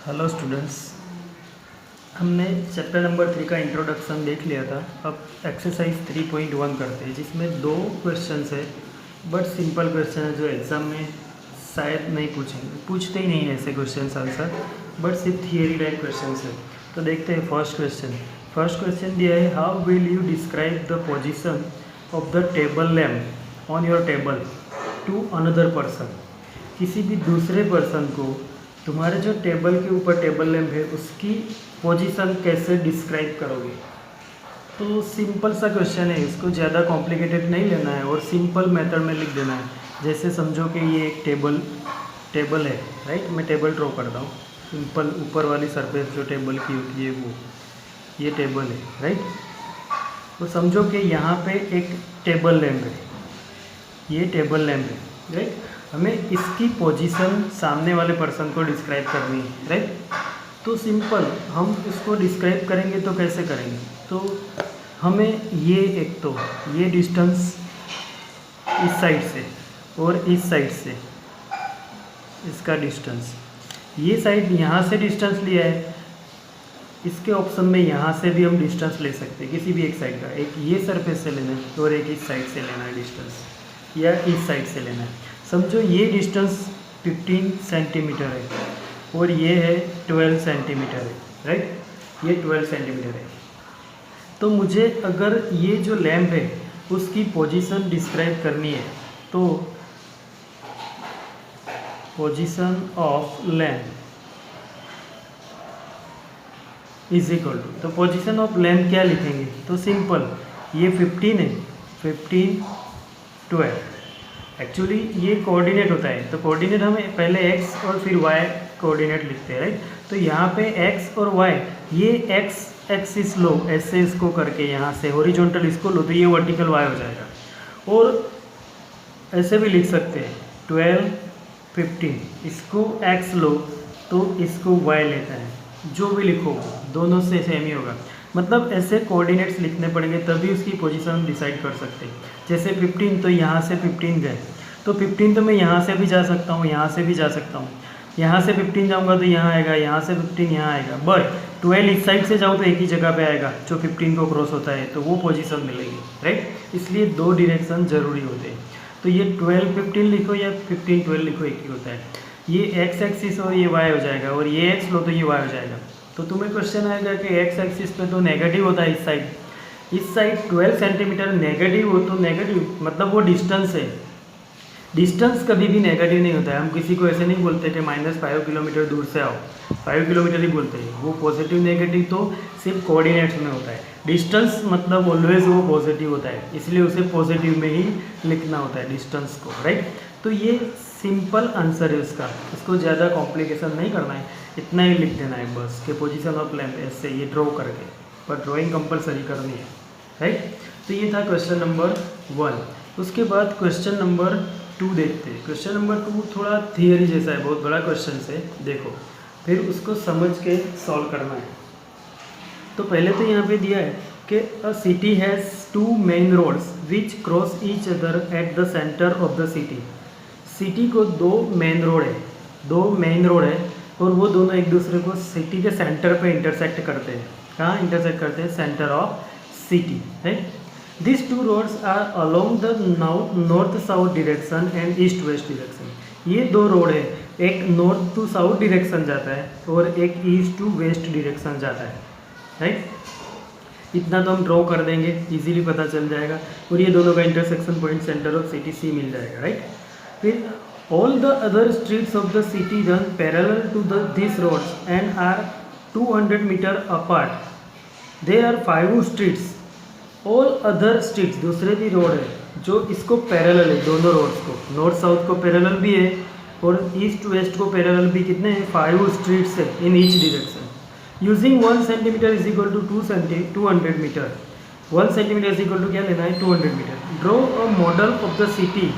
Hello students, हमने chapter number 3 का introduction देख लिया था। अब एक्सरसाइज 3.1 करते हैं, जिसमें दो क्वेश्चंस है, बट सिंपल क्वेश्चन है जो एग्ज़ाम में शायद नहीं पूछते ही नहीं है ऐसे क्वेश्चंस आंसर, बट सिर्फ थियरी टाइप क्वेश्चंस है। तो देखते हैं फर्स्ट क्वेश्चन दिया है, how will you describe the position of the table lamp on your table to another person. किसी भी दूसरे पर्सन को तुम्हारे जो टेबल के ऊपर टेबल लैम्प है उसकी पोजीशन कैसे डिस्क्राइब करोगे। तो सिंपल सा क्वेश्चन है, इसको ज़्यादा कॉम्प्लिकेटेड नहीं लेना है और सिंपल मेथड में लिख देना है। जैसे समझो कि ये एक टेबल है, राइट। मैं टेबल ड्रॉ करता हूँ। सिंपल ऊपर वाली सरफेस जो टेबल की होती है ये टेबल है, राइट। तो समझो कि यहाँ पे एक टेबल लैम्प है, ये टेबल लैम्प है, राइट। हमें इसकी पोजीशन सामने वाले पर्सन को डिस्क्राइब करनी है, राइट। तो सिंपल हम इसको डिस्क्राइब करेंगे तो कैसे करेंगे, तो हमें ये डिस्टेंस इस साइड से और इस साइड से इसका डिस्टेंस, ये साइड यहाँ से डिस्टेंस लिया है। इसके ऑप्शन में यहाँ से भी हम डिस्टेंस ले सकते हैं, किसी भी एक साइड का। एक ये सरफेस से लेना है और एक इस साइड से लेना है डिस्टेंस, या इस साइड से लेना है। समझो ये डिस्टेंस 15 सेंटीमीटर है और ये है 12 सेंटीमीटर है, राइट। ये 12 सेंटीमीटर है। तो मुझे अगर ये जो लैम्प है उसकी पोजीशन डिस्क्राइब करनी है, तो position of lamp is equal to, तो पोजीशन ऑफ लैम्प क्या लिखेंगे, तो सिंपल ये 15 है, 15 12। एक्चुअली ये कोऑर्डिनेट होता है, तो कोऑर्डिनेट हमें पहले एक्स और फिर वाई कोऑर्डिनेट लिखते हैं, राइट। तो यहाँ पे एक्स और वाई, ये एक्स एक्सिस लो, ऐसे इसको करके यहाँ से हॉरिजॉन्टल इसको लो, तो ये वर्टिकल वाई हो जाएगा। और ऐसे भी लिख सकते हैं 12 15, इसको एक्स लो तो इसको वाई लेता है। जो भी लिखो दोनों से सेम ही होगा, मतलब ऐसे कोऑर्डिनेट्स लिखने पड़ेंगे तभी उसकी पोजीशन डिसाइड कर सकते हैं। जैसे 15, तो यहाँ से 15 गए, तो 15 तो मैं यहाँ से भी जा सकता हूँ, यहाँ से भी जा सकता हूँ। यहाँ से 15 जाऊँगा तो यहाँ आएगा, यहाँ से 15 यहाँ आएगा। बट 12 इस साइड से जाऊँ तो एक ही जगह पे आएगा जो 15 को क्रॉस होता है, तो वो पोजीशन मिलेगी, राइट। इसलिए दो डायरेक्शन जरूरी होते हैं। तो ये 12 15 लिखो या 15 12 लिखो, एक ही होता है। ये एक्स एक्सिस और ये वाई हो जाएगा, और ये एक्स लो तो ये वाई हो जाएगा। तो तुम्हें क्वेश्चन आएगा कि एक्स एक्सिस पे तो नेगेटिव होता है, इस साइड 12 सेंटीमीटर नेगेटिव हो, तो नेगेटिव मतलब वो डिस्टेंस है। डिस्टेंस कभी भी नेगेटिव नहीं होता है। हम किसी को ऐसे नहीं बोलते कि -5 किलोमीटर दूर से आओ, 5 किलोमीटर ही बोलते हैं। वो पॉजिटिव नेगेटिव तो सिर्फ कोऑर्डिनेट्स में होता है। डिस्टेंस मतलब ऑलवेज वो पॉजिटिव होता है, इसलिए उसे पॉजिटिव में ही लिखना होता है डिस्टेंस को, राइट। तो ये सिंपल आंसर है उसका, इसको ज़्यादा कॉम्प्लिकेशन नहीं करना है, इतना ही लिख देना है बस कि पोजीशन ऑफ लैम्प ऐसे ये ड्रॉ करके, पर ड्राइंग कंपलसरी करनी है, राइट। तो ये था क्वेश्चन नंबर 1। उसके बाद क्वेश्चन नंबर 2 देखते हैं। क्वेश्चन नंबर 2 थोड़ा थियरी जैसा है, बहुत बड़ा क्वेश्चन है, देखो फिर उसको समझ के सॉल्व करना है। तो पहले तो यहाँ पे दिया है कि a city has 2 main roads which cross each other at the centre of the city. City को 2 मेन रोड है और वो दोनों एक दूसरे को सिटी के सेंटर पे इंटरसेक्ट करते हैं। कहाँ इंटरसेक्ट करते हैं, centre of city, right. This 2 roads are along the north south direction and east west direction. ये 2 रोड है, एक नॉर्थ टू साउथ डायरेक्शन जाता है और एक ईस्ट टू वेस्ट डायरेक्शन जाता है, राइट। इतना तो हम ड्रॉ कर देंगे, इजीली पता चल जाएगा। और ये दोनों का intersection point centre of city C मिल जाएगा, राइट। फिर all the other streets of the city run parallel to these roads and are 200 meter apart. There are 5 streets. All other streets, दूसरे भी रोड है जो इसको पैरेलल है, दोनों रोड्स को, नॉर्थ साउथ को पैरेलल भी है और ईस्ट वेस्ट को पैरेलल भी। कितने हैं, 5 स्ट्रीट्स है in each direction. Using 1 centimetre is equal to 200 metre. 1 centimetre is equal to क्या लेना है, 200 metre. Draw a model of the city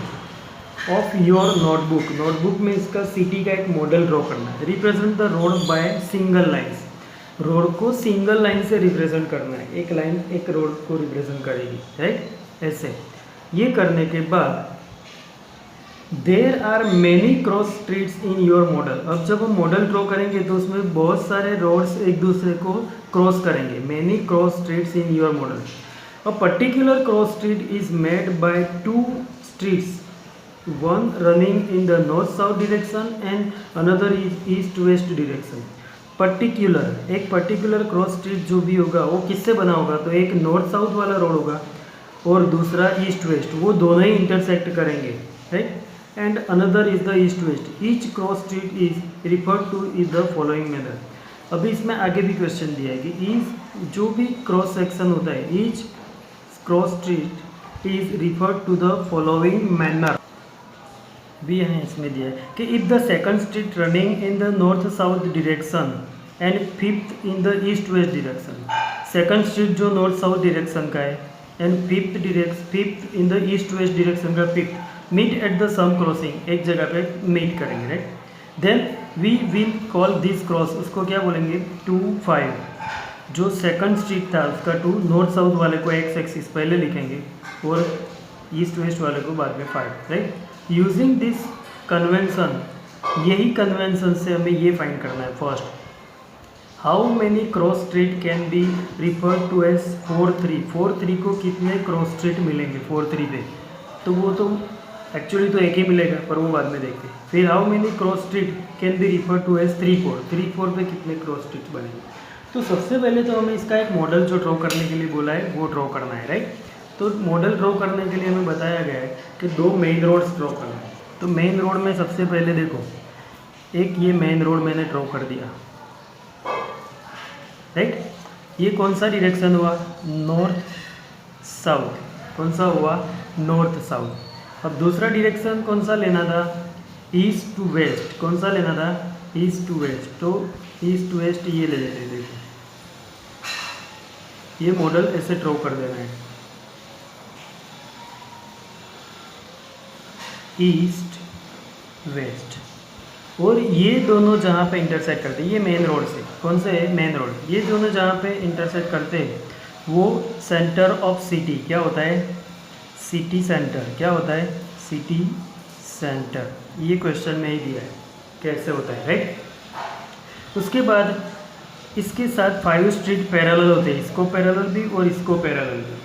of your notebook में इसका सिटी का एक मॉडल ड्रॉ करना है। Represent the road by single lines. Road को सिंगल लाइन से रिप्रेजेंट करना है, एक लाइन एक रोड को रिप्रेजेंट करेगी, राइट। ऐसे ये करने के बाद there are many cross streets in your model. अब जब हम मॉडल ड्रॉ करेंगे तो उसमें बहुत सारे रोड्स एक दूसरे को क्रॉस करेंगे। Many cross streets in your model. A particular cross street is made by two streets, one running in the north south direction and another is east west direction. Particular, एक particular cross street जो भी होगा वो किससे बना होगा, तो एक नॉर्थ साउथ वाला रोड होगा और दूसरा ईस्ट वेस्ट, वो दोनों ही इंटरसेक्ट करेंगे, right. And another is the east waste. Each cross street is referred two is the following method. अभी इसमें आगे भी क्वेश्चन दिया है कि ईज जो भी क्रॉस सेक्शन होता है, each cross street is referred to the following manner भी है। इसमें दिया है कि if the second street running in the north south direction and fifth in the east west direction. Second street जो नॉर्थ साउथ डायरेक्शन का है and fifth in the east west direction का fifth meet at the same crossing, एक जगह पे meet करेंगे, right. Then we will call this cross, उसको क्या बोलेंगे, 2 5। जो सेकंड स्ट्रीट था उसका 2, नॉर्थ साउथ वाले को एक्स एक्सिस पहले लिखेंगे और ईस्ट वेस्ट वाले को बाद में 5, राइट। यूजिंग दिस कन्वेंशन, यही कन्वेंशन से हमें ये फाइंड करना है। First, how many cross street can be refer to as 4 3। 4 3 को कितने क्रॉस स्ट्रीट मिलेंगे 4 3 पे, तो वो तो एक्चुअली तो एक ही मिलेगा पर वो बाद में देखते हैं। फिर how many cross street can be refer to as 3 4। 3 4 पे कितने क्रॉस स्ट्रीट बनेंगे। तो सबसे पहले तो हमें इसका एक मॉडल जो ड्रॉ करने के लिए बोला है वो ड्रॉ करना है, राइट। तो मॉडल ड्रॉ करने के लिए हमें बताया गया है कि 2 मेन रोड्स ड्रॉ करना है। तो मेन रोड में सबसे पहले देखो, एक ये मेन रोड मैंने ड्रॉ कर दिया, राइट। ये कौन सा डायरेक्शन हुआ, नॉर्थ साउथ। कौन सा हुआ, नॉर्थ साउथ। अब दूसरा डायरेक्शन कौन सा लेना था, ईस्ट टू वेस्ट। कौन सा लेना था, ईस्ट टू वेस्ट। तो ईस्ट टू वेस्ट ये ले लेते हैं। देखो ये मॉडल ऐसे ड्रॉ कर देना है, ईस्ट वेस्ट। और ये दोनों जहाँ पे इंटरसेक्ट करते हैं, ये मेन रोड से, कौन से है, मेन रोड, ये दोनों जहाँ पे इंटरसेक्ट करते हैं वो सेंटर ऑफ सिटी क्या होता है, सिटी सेंटर क्या होता है, सिटी सेंटर। ये क्वेश्चन में ही दिया है कैसे होता है, राइट। उसके बाद इसके साथ 5 स्ट्रीट पैरेलल होते हैं, इसको पैरेलल भी और इसको पैरेलल भी।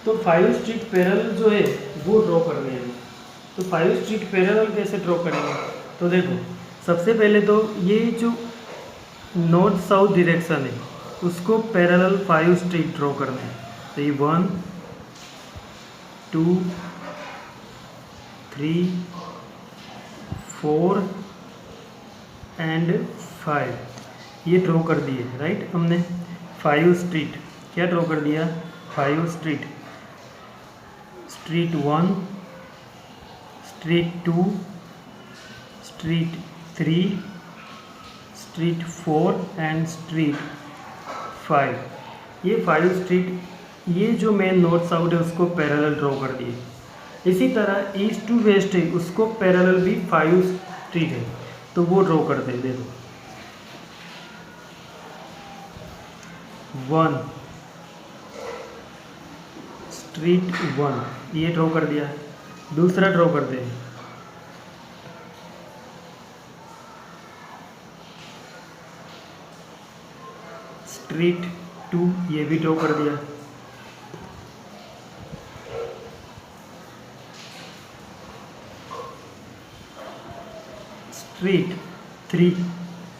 तो 5 स्ट्रीट पैरेलल जो है वो ड्रॉ करने हैं। तो 5 स्ट्रीट पैरेलल कैसे ड्रॉ करेंगे, तो देखो सबसे पहले तो ये जो नॉर्थ साउथ डायरेक्शन है उसको पैरेलल 5 स्ट्रीट ड्रॉ करने हैं। तो ये 1 2 3 4 एंड 5 ये ड्रॉ कर दिए, राइट। हमने 5 स्ट्रीट क्या ड्रॉ कर दिया, 5 street, street 1, street 2, street 3, street 4 and street 5। ये 5 स्ट्रीट, ये जो मेन नॉर्थ साउथ है उसको पैरेलल ड्रॉ कर दिए। इसी तरह ईस्ट टू वेस्ट है उसको पैरेलल भी 5 स्ट्रीट है तो वो ड्रॉ करते हैं। देखो 1 स्ट्रीट 1 ये ड्रॉ कर दिया। दूसरा ड्रॉ करते हैं, स्ट्रीट 2 ये भी ड्रॉ कर दिया। स्ट्रीट 3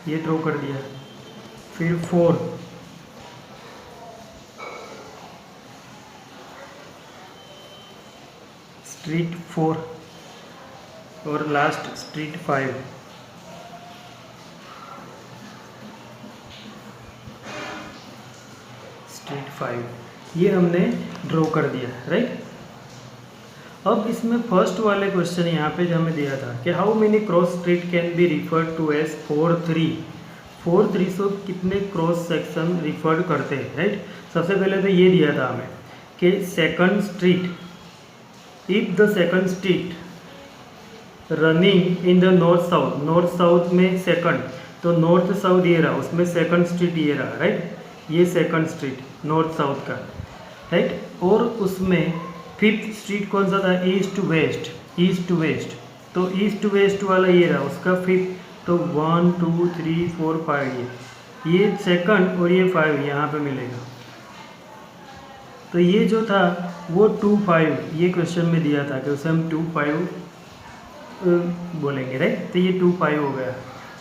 ये ड्रॉ कर दिया। फिर 4, स्ट्रीट 4 और लास्ट स्ट्रीट 5। स्ट्रीट 5 ये हमने ड्रॉ कर दिया, राइट। अब इसमें फर्स्ट वाले क्वेश्चन यहाँ पे जो हमें दिया था कि how many cross street can be referred to as 4 3। 4 3 से कितने क्रॉस सेक्शन रिफर्ड करते हैं, राइट। सबसे पहले तो ये दिया था हमें कि second street, if the second street running in the north south, north south में सेकंड, तो नॉर्थ साउथ ये रहा, उसमें सेकंड स्ट्रीट ये रहा, राइट। ये सेकंड स्ट्रीट नॉर्थ साउथ का, राइट। और उसमें फिफ्थ स्ट्रीट कौन सा था, east to west, east to west. तो ईस्ट वेस्ट वाला ये रहा उसका 5, तो 1 2 3 4 5 ये सेकंड और ये 5 यहाँ पे मिलेगा। तो ये जो था वो 2 5 ये क्वेश्चन में दिया था कि उसे हम 2 5 बोलेंगे, राइट। तो ये 2 5 हो गया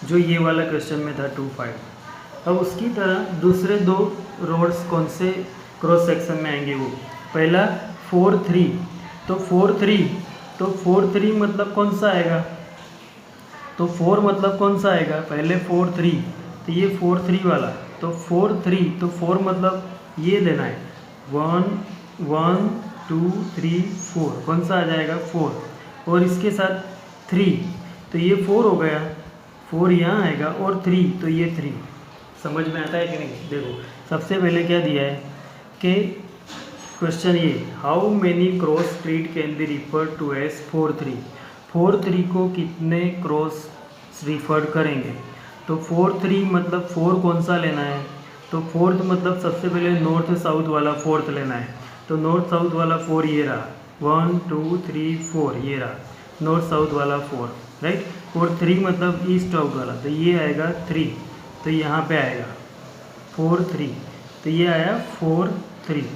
जो ये वाला क्वेश्चन में था 2 5। अब उसकी तरह दूसरे दो रोड्स कौन से क्रॉस सेक्शन में आएंगे वो, पहला 4 3, तो 4 3 मतलब कौन सा आएगा, तो 4 मतलब कौन सा आएगा, पहले 4 3, तो ये 4 3 वाला, तो 4 3, तो 4 मतलब ये लेना है 1 1 2 3 4, कौन सा आ जाएगा 4, और इसके साथ 3, तो ये 4 हो गया, 4 यहाँ आएगा और 3, तो ये 3। समझ में आता है कि नहीं। देखो सबसे पहले क्या दिया है कि क्वेश्चन ये, how many cross street can be referred to as 4 3, 4 3 को कितने क्रॉस रिफर्ड करेंगे, तो 4 3 मतलब 4 कौन सा लेना है, तो फोर्थ मतलब सबसे पहले नॉर्थ साउथ वाला फोर्थ लेना है, तो नॉर्थ साउथ वाला 4 ये रहा, 1 2 3 4 ये रहा नॉर्थ साउथ वाला 4, राइट। और 3 मतलब ईस्ट साउथ वाला, तो ये आएगा 3, तो यहाँ पे आएगा 4 3, तो ये आया 4 3,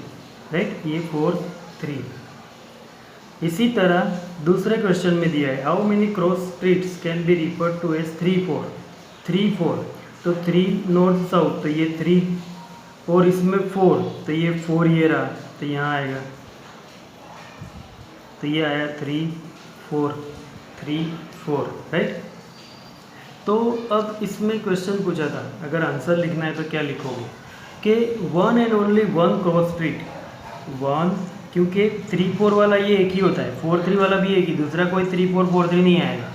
राइट, ये 4 3। इसी तरह दूसरे क्वेश्चन में दिया है, how many cross streets can be referred to as 3 4, तो 3 नॉर्थ साउथ, तो ये 3, और इसमें 4, तो ये 4 ये रहा, तो यहाँ आएगा, तो ये आया 3 4 3 4, राइट। तो अब इसमें क्वेश्चन पूछा था, अगर आंसर लिखना है तो क्या लिखोगे कि 1 एंड ओनली 1 क्रॉस स्ट्रीट, 1, क्योंकि 3 4 वाला ये एक ही होता है, 4 3 वाला भी एक ही, दूसरा कोई 3 4 4 3 नहीं आएगा,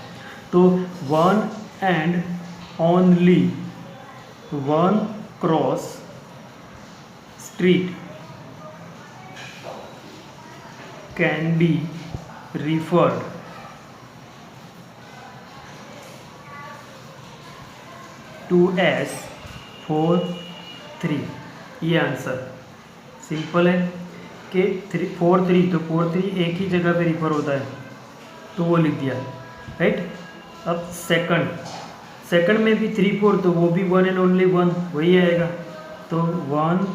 तो 1 and only 1 cross street can be referred to as 4 3। ये आंसर सिंपल है कि 4 3, तो 4 3 एक ही जगह पे रिफर होता है, तो वो लिख दिया, राइट। अब सेकंड में भी 3 4, तो वो भी 1 एंड ओनली 1 वही आएगा, तो 1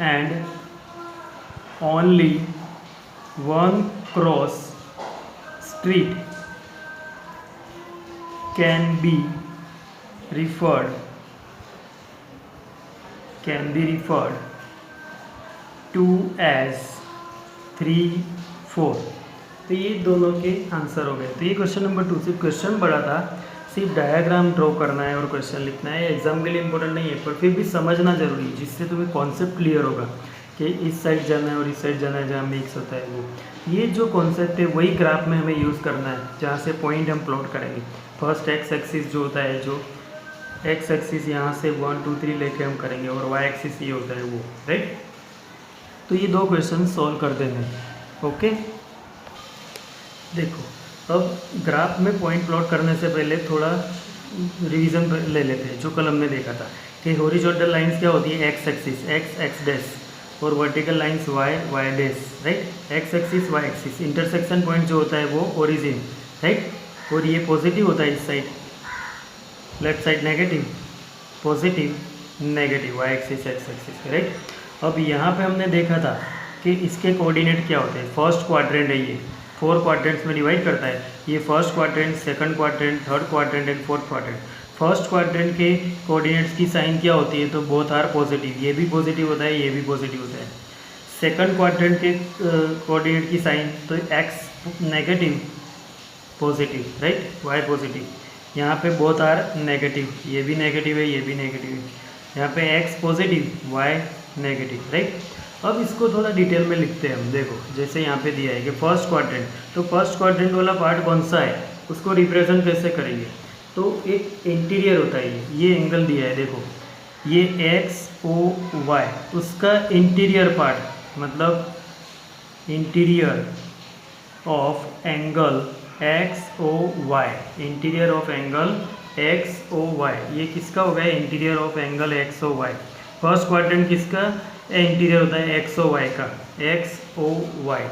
and only 1 cross street can B referred to as 3 4। तो ये दोनों के आंसर हो गए। तो ये क्वेश्चन नंबर 2, सिर्फ क्वेश्चन बड़ा था, सिर्फ डायग्राम ड्रॉ करना है और क्वेश्चन लिखना है, एग्जाम के लिए इंपॉर्टेंट नहीं है, पर फिर भी समझना जरूरी है, जिससे तुम्हें कॉन्सेप्ट क्लियर होगा कि इस साइड जाना है और इस साइड जाना है, जहाँ मिक्स होता है वो। ये जो कॉन्सेप्ट है वही ग्राफ में हमें यूज़ करना है, जहाँ से पॉइंट हम प्लॉट करेंगे। फर्स्ट एक्स एक्सिस जो होता है, जो एक्स एक्सिस यहाँ से 1 2 3 लेके हम करेंगे, और वाई एक्सिस ये होता है वो, राइट। तो ये दो क्वेश्चन सॉल्व कर देने, ओके। देखो अब ग्राफ में पॉइंट प्लॉट करने से पहले थोड़ा रिवीजन ले लेते हैं, जो कल हमने देखा था कि हॉरिजॉन्टल लाइंस क्या होती है, X axis X X dash, और vertical lines Y Y dash, right. X axis Y axis, intersection point जो होता है वो ओरिजिन, राइट, और ये पॉजिटिव होता है इस side, left side negative, positive negative, Y axis X axis, right. अब यहाँ पे हमने देखा था कि इसके कोऑर्डिनेट क्या होते हैं, फर्स्ट क्वाड्रेंट है ये, 4 क्वाड्रेंट्स में डिवाइड करता है, ये first quadrant, second quadrant, third quadrant and fourth quadrant. First quadrant के कोऑर्डिनेट्स की साइन क्या होती है, तो बोथ आर पॉजिटिव, ये भी पॉजिटिव होता है, ये भी पॉजिटिव होता है। सेकंड क्वाड्रेंट के कोऑर्डिनेट की साइन, तो X negative positive, right, Y positive, यहाँ पे बोथ आर नेगेटिव, ये भी नेगेटिव है, ये भी नेगेटिव है, यहाँ पे X positive Y negative, right. अब इसको थोड़ा डिटेल में लिखते हैं हम। देखो जैसे यहाँ पे दिया है कि फर्स्ट क्वाड्रेंट, तो फर्स्ट क्वाड्रेंट वाला पार्ट कौन सा है, उसको रिप्रेजेंट कैसे करेंगे, तो एक इंटीरियर होता है, ये एंगल दिया है, देखो ये एक्स ओ वाई, उसका इंटीरियर पार्ट मतलब interior of angle X O Y, interior of angle X O Y, ये किसका हो गया, interior of angle X O Y. First quadrant किसका इंटीरियर होता है, एक्स ओ वाई का, एक्स ओ वाई।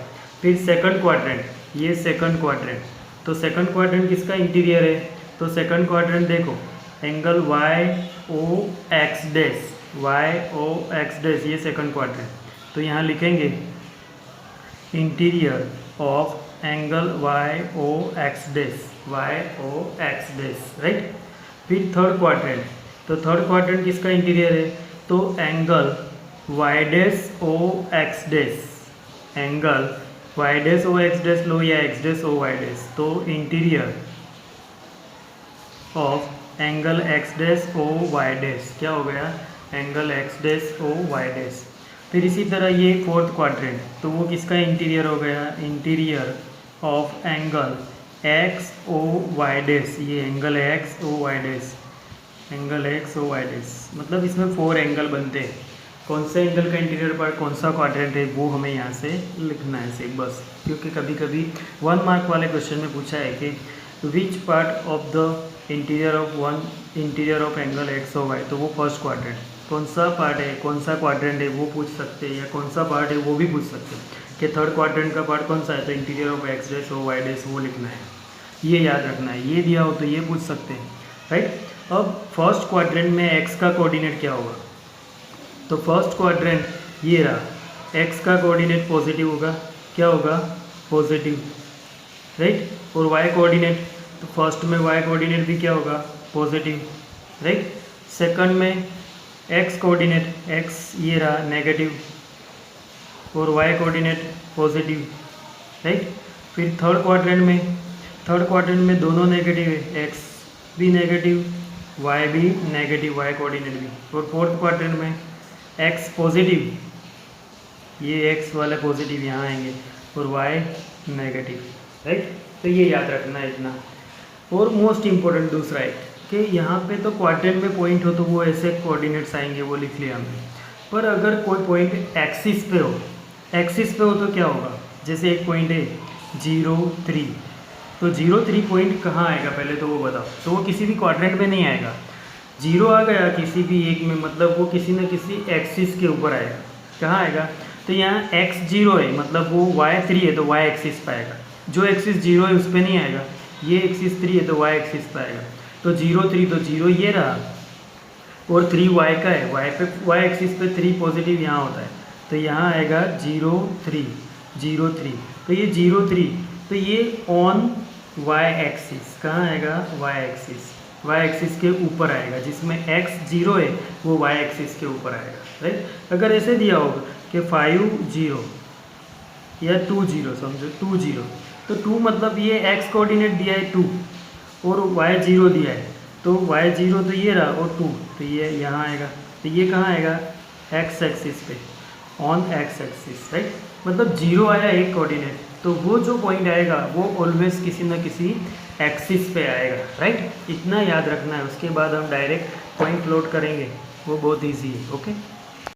फिर सेकंड क्वाड्रेंट, ये सेकंड क्वाड्रेंट, तो सेकंड क्वाड्रेंट किसका इंटीरियर है, तो सेकंड क्वाड्रेंट देखो angle Y O X dash, Y O X dash, ये सेकंड क्वाड्रेंट। तो यहाँ लिखेंगे interior of angle Y O X dash, Y O X dash, right. फिर थर्ड क्वाड्रेंट, तो थर्ड क्वाड्रेंट किसका इंटीरियर है, तो angle Y dash O X dash, angle Y dash O X dash लो या X dash O Y dash, तो interior of angle X dash O Y dash, क्या हो गया, angle X dash O Y dash. फिर इसी तरह ये फोर्थ क्वाड्रेंट, तो वो किसका इंटीरियर हो गया, interior of angle X O Y dash, ये angle X O Y dash, angle X O Y dash, मतलब इसमें 4 एंगल बनते हैं। कौन से एंगल का इंटीरियर पार्ट कौन सा क्वाड्रेंट है वो हमें यहाँ से लिखना है सिर्फ बस, क्योंकि कभी कभी 1 मार्क वाले क्वेश्चन में पूछा है कि which part of the interior of angle X O Y, तो वो फर्स्ट क्वाड्रेंट, कौन सा पार्ट है, कौन सा क्वाड्रेंट है वो पूछ सकते हैं, या कौन सा पार्ट है वो भी पूछ सकते हैं कि थर्ड क्वाड्रेंट का पार्ट कौन सा है, तो interior of X dash O Y dash वो लिखना है, ये याद रखना है। ये दिया हो तो ये पूछ सकते हैं, राइट। अब फर्स्ट क्वाड्रेंट में एक्स का कोऑर्डिनेट क्या होगा, तो फर्स्ट क्वाड्रेंट ये रहा, एक्स का कोऑर्डिनेट पॉजिटिव होगा, क्या होगा, पॉजिटिव, राइट। और वाई कोऑर्डिनेट, तो फर्स्ट में वाई कोऑर्डिनेट भी क्या होगा, पॉजिटिव, राइट। सेकंड में एक्स कोऑर्डिनेट, एक्स ये रहा नेगेटिव, और वाई कोऑर्डिनेट पॉजिटिव, राइट। फिर थर्ड क्वाड्रेंट में दोनों नेगेटिव है, एक्स भी नेगेटिव, वाई भी नेगेटिव, वाई कोऑर्डिनेट भी। और फोर्थ क्वाड्रेंट में एक्स पॉजिटिव, ये एक्स वाले पॉजिटिव यहाँ आएंगे, और वाई नेगेटिव, राइट। तो ये याद रखना है इतना। और मोस्ट इम्पोर्टेंट दूसरा है कि यहाँ पे तो क्वाड्रेंट में पॉइंट हो तो वो ऐसे कोऑर्डिनेट्स आएंगे, वो लिख लिया हमने। पर अगर कोई पॉइंट एक्सिस पे हो, तो क्या होगा, जैसे एक पॉइंट है 0 3, तो 0 3 पॉइंट कहाँ आएगा पहले तो वो बताओ, तो वो किसी भी क्वाड्रेंट में नहीं आएगा। 0 आ गया किसी भी एक में, मतलब वो किसी न किसी एक्सिस के ऊपर आएगा, कहाँ आएगा, तो यहाँ x 0 है, मतलब वो y 3 है तो y एक्सिस पे आएगा, जो एक्सिस 0 है उस पर नहीं आएगा, ये एक्सिस 3 है तो y एक्सिस पे आएगा। तो 0 3, तो 0 ये रहा, और 3 y का है, y एक्सिस पे 3 पॉजिटिव यहाँ होता है, तो यहाँ आएगा 0 3 0 3, तो ये 0 3, तो ये ऑन y एक्सिस, कहाँ आएगा, y एक्सिस के ऊपर आएगा, जिसमें x 0 है वो y एक्सिस के ऊपर आएगा, राइट। अगर ऐसे दिया होगा कि 5 0 या 2 0, समझो 2 0, तो 2 मतलब ये x कोऑर्डिनेट दिया है 2, और y 0 दिया है, तो y 0 तो ये रहा, और 2 तो ये यहाँ आएगा, तो ये कहाँ आएगा, x एक्सिस पे, ऑन x एक्सिस, राइट। मतलब 0 आया एक कोऑर्डिनेट, तो वो जो पॉइंट आएगा वो ऑलवेज किसी न किसी एक्सिस पे आएगा, राइट। इतना याद रखना है, उसके बाद हम डायरेक्ट पॉइंट प्लॉट करेंगे, वो बहुत ईजी है, ओके।